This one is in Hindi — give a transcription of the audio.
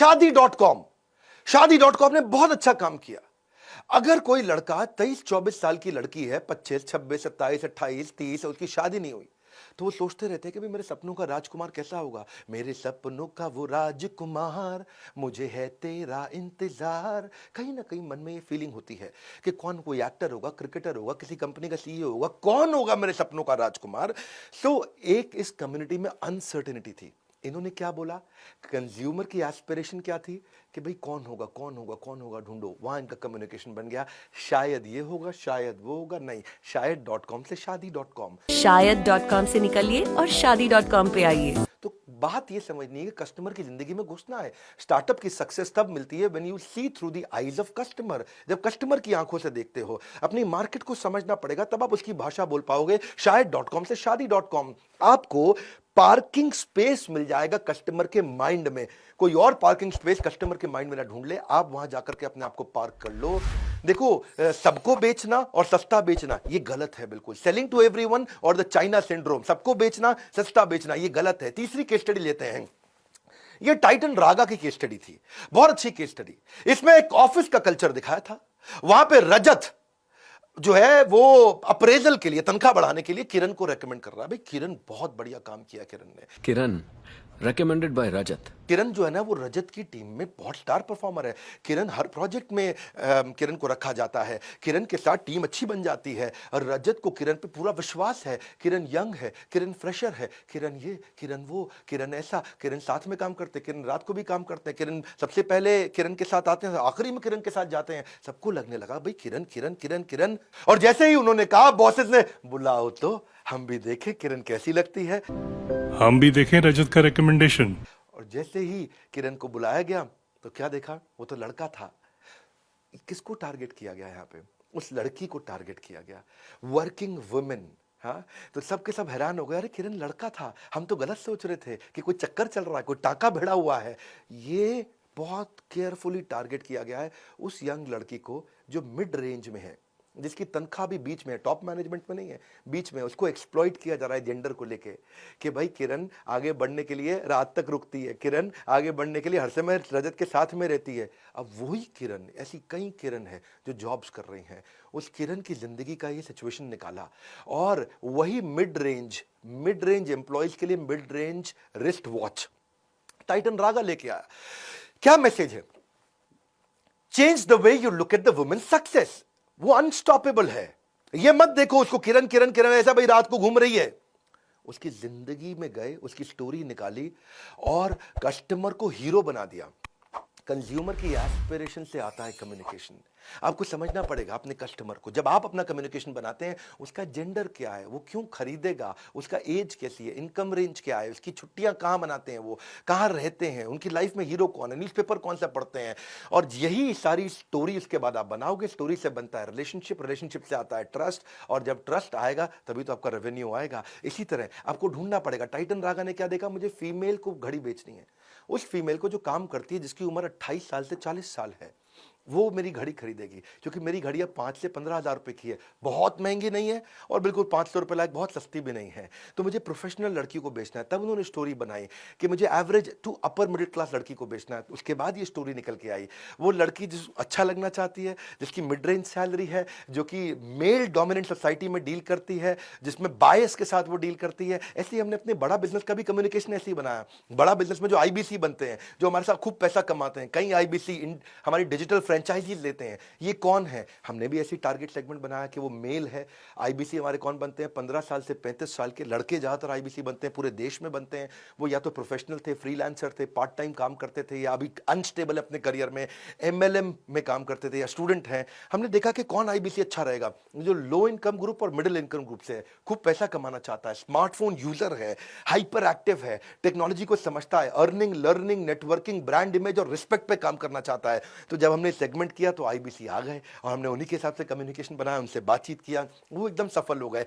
शादी.com। शादी.com ने बहुत अच्छा काम किया। अगर कोई लड़का 23-24 साल की लड़की है, 25, 26, 27, 28, 30, उसकी शादी नहीं हुई, तो वो सोचते रहते हैं कि भाई मेरे सपनों का राजकुमार कैसा होगा, मेरे सपनों का वो राजकुमार, मुझे है तेरा इंतजार। कहीं ना कहीं मन में ये फीलिंग होती है कि कौन, कोई एक्टर होगा, क्रिकेटर होगा, किसी कंपनी का सीईओ होगा, कौन होगा मेरे सपनों का राजकुमार। एक इस कम्युनिटी में अनसर्टेनिटी थी। इन्होंने क्या बोला, कंज्यूमर की एस्पिरेशन क्या थी कि भाई कौन होगा, कौन होगा, कौन होगा, ढूंढो। वहां इनका कम्युनिकेशन बन गया, शायद ये होगा, शायद वो होगा, नहीं, शायद.com से शादी.com। शायद.com से निकलिए और शादी.com पे आइए। तो बात ये समझनी है कि कस्टमर की जिंदगी में घुसना है। स्टार्टअप की सक्सेस तब मिलती है when you see through the eyes of customer. जब कस्टमर की आंखों से देखते हो, अपनी मार्केट को समझना पड़ेगा, तब आप उसकी भाषा बोल पाओगे। शायद.com से शादी.com। आपको पार्किंग स्पेस मिल जाएगा कस्टमर के माइंड में। कोई और पार्किंग स्पेस कस्टमर के माइंड में ना ढूंढ ले, आप वहां जाकर के अपने आप को पार्क कर लो। देखो, सबको बेचना और सस्ता बेचना ये गलत है बिल्कुल। सेलिंग टू एवरीवन और द चाइना सिंड्रोम, सबको बेचना, सस्ता बेचना ये गलत है। तीसरी केस स्टडी लेते हैं। ये टाइटन रागा की केस स्टडी थी, बहुत अच्छी केस स्टडी। इसमें एक ऑफिस का कल्चर दिखाया था। वहां पे रजत जो है वो अप्रेजल के लिए, तनख्वाह बढ़ाने के लिए किरण को रेकमेंड कर रहा है। भाई किरण, बहुत बढ़िया काम किया किरण ने। किरण recommended by रजत। किरण जो है ना वो रजत की टीम में बहुत स्टार परफॉर्मर है। किरण हर प्रोजेक्ट में किरण को रखा जाता है। किरण के साथ टीम अच्छी बन जाती है और रजत को किरण पे पूरा विश्वास है। किरण यंग है, किरण फ्रेशर है, किरण ये, किरण वो, किरण ऐसा। किरण साथ में काम करते, किरण रात को भी काम करते हैं। किरण सबसे पहले किरण के साथ आते हैं, आखिरी में किरण के साथ जाते हैं। सबको लगने लगा भाई किरण किरण किरण किरण। और जैसे ही उन्होंने कहा बॉसेस ने, बुलाओ तो हम भी देखें किरण कैसी लगती है, हम भी देखें रजत का रिकमेंडेशन। और जैसे ही किरण को बुलाया गया तो क्या देखा, वो तो लड़का था। किसको टारगेट किया गया यहाँ पे, उस लड़की को टारगेट किया गया, वर्किंग वुमेन। हाँ, तो सबके सब हैरान हो गए, अरे किरण लड़का था, हम तो गलत सोच रहे थे कि कोई चक्कर चल रहा है, कोई टाका भिड़ा हुआ है। ये बहुत केयरफुली टारगेट किया गया है उस यंग लड़की को जो मिड रेंज में है, जिसकी तनख्वाह भी बीच में है, टॉप मैनेजमेंट में नहीं है, बीच में। उसको एक्सप्लॉइट किया जा रहा है जेंडर को लेके कि भाई किरण आगे बढ़ने के लिए रात तक रुकती है, किरण आगे बढ़ने के लिए हर समय रजत के साथ में रहती है। अब वही किरण, ऐसी कई किरण है जो जॉब्स कर रही हैं, उस किरण की जिंदगी का ये सिचुएशन निकाला। और वही मिड रेंज एम्प्लॉयज के लिए mid range wrist watch Titan Raga लेके आया। क्या मैसेज है, change the way you look at the women success. वो अनस्टॉपेबल है। ये मत देखो उसको किरण किरण किरण ऐसा भाई रात को घूम रही है। उसकी जिंदगी में गए, उसकी स्टोरी निकाली और कस्टमर को हीरो बना दिया। कंज्यूमर की एस्पिरेशन से आता है कम्युनिकेशन। आपको समझना पड़ेगा अपने कस्टमर को। जब आप अपना कम्युनिकेशन बनाते हैं, उसका जेंडर क्या है, वो क्यों खरीदेगा, उसका एज कैसी है, इनकम रेंज क्या है, उसकी छुट्टियां कहां मनाते हैं, वो कहां रहते हैं, उनकी लाइफ में हीरो कौन है, न्यूज़पेपर कौन सा पढ़ते हैं। और यही सारी स्टोरी उसके बाद आप बनाओगे। स्टोरी से बनता है रिलेशनशिप, रिलेशनशिप से आता है ट्रस्ट, और जब ट्रस्ट आएगा तभी तो आपका रेवेन्यू आएगा। इसी तरह आपको ढूंढना पड़ेगा। टाइटन रागा ने क्या देखा, मुझे फीमेल को घड़ी बेचनी है। उस फीमेल को जो काम करती है, जिसकी उम्र 28 साल से 40 साल है, वो मेरी घड़ी खरीदेगी, क्योंकि मेरी घड़ी अब 5 से 15 हज़ार रुपए की है, बहुत महंगी नहीं है और बिल्कुल 500 रुपए लायक बहुत सस्ती भी नहीं है। तो मुझे प्रोफेशनल लड़की को बेचना है। तब उन्होंने स्टोरी बनाई कि मुझे average to upper middle class लड़की को बेचना है। उसके बाद ये स्टोरी निकल के आई, वो लड़की जिस अच्छा लगना चाहती है, जिसकी मिड रेंज सैलरी है, जो कि मेल डोमिनेंट सोसाइटी में डील करती है, जिसमें बायस के साथ वो डील करती है। ऐसे ही हमने अपने बड़ा बिजनेस का भी कम्युनिकेशन ऐसे ही बनाया। बड़ा बिजनेस में जो IBC बनते हैं, जो हमारे साथ खूब पैसा कमाते हैं, कई IBC हमारी डिजिटल फ्रेंचाइजीज लेते हैं, ये कौन है, हमने भी ऐसी टारगेट सेगमेंट बनाया कि वो मेल है। IBC हमारे कौन बनते हैं, 15 साल से 35 साल के लड़के ज्यादातर IBC बनते हैं, पूरे देश में बनते हैं। वो या तो प्रोफेशनल थे, फ्रीलांसर थे, पार्ट टाइम काम करते थे, या अभी अनस्टेबल अपने करियर में MLM में काम करते थे, या स्टूडेंट हैं। हमने देखा कि कौन IBC अच्छा रहेगा, जो लो इनकम ग्रुप और मिडिल इनकम ग्रुप से है, खूब पैसा कमाना चाहता है, स्मार्टफोन यूजर है, हाइपर एक्टिव है, टेक्नोलॉजी को समझता है, earning, learning, networking, brand image और रिस्पेक्ट पे काम करना चाहता है। तो जब हमने सेगमेंट किया तो IBC आ गए और हमने उन्हीं के हिसाब से कम्युनिकेशन बनाया, उनसे बातचीत किया, वो एकदम सफल हो गए।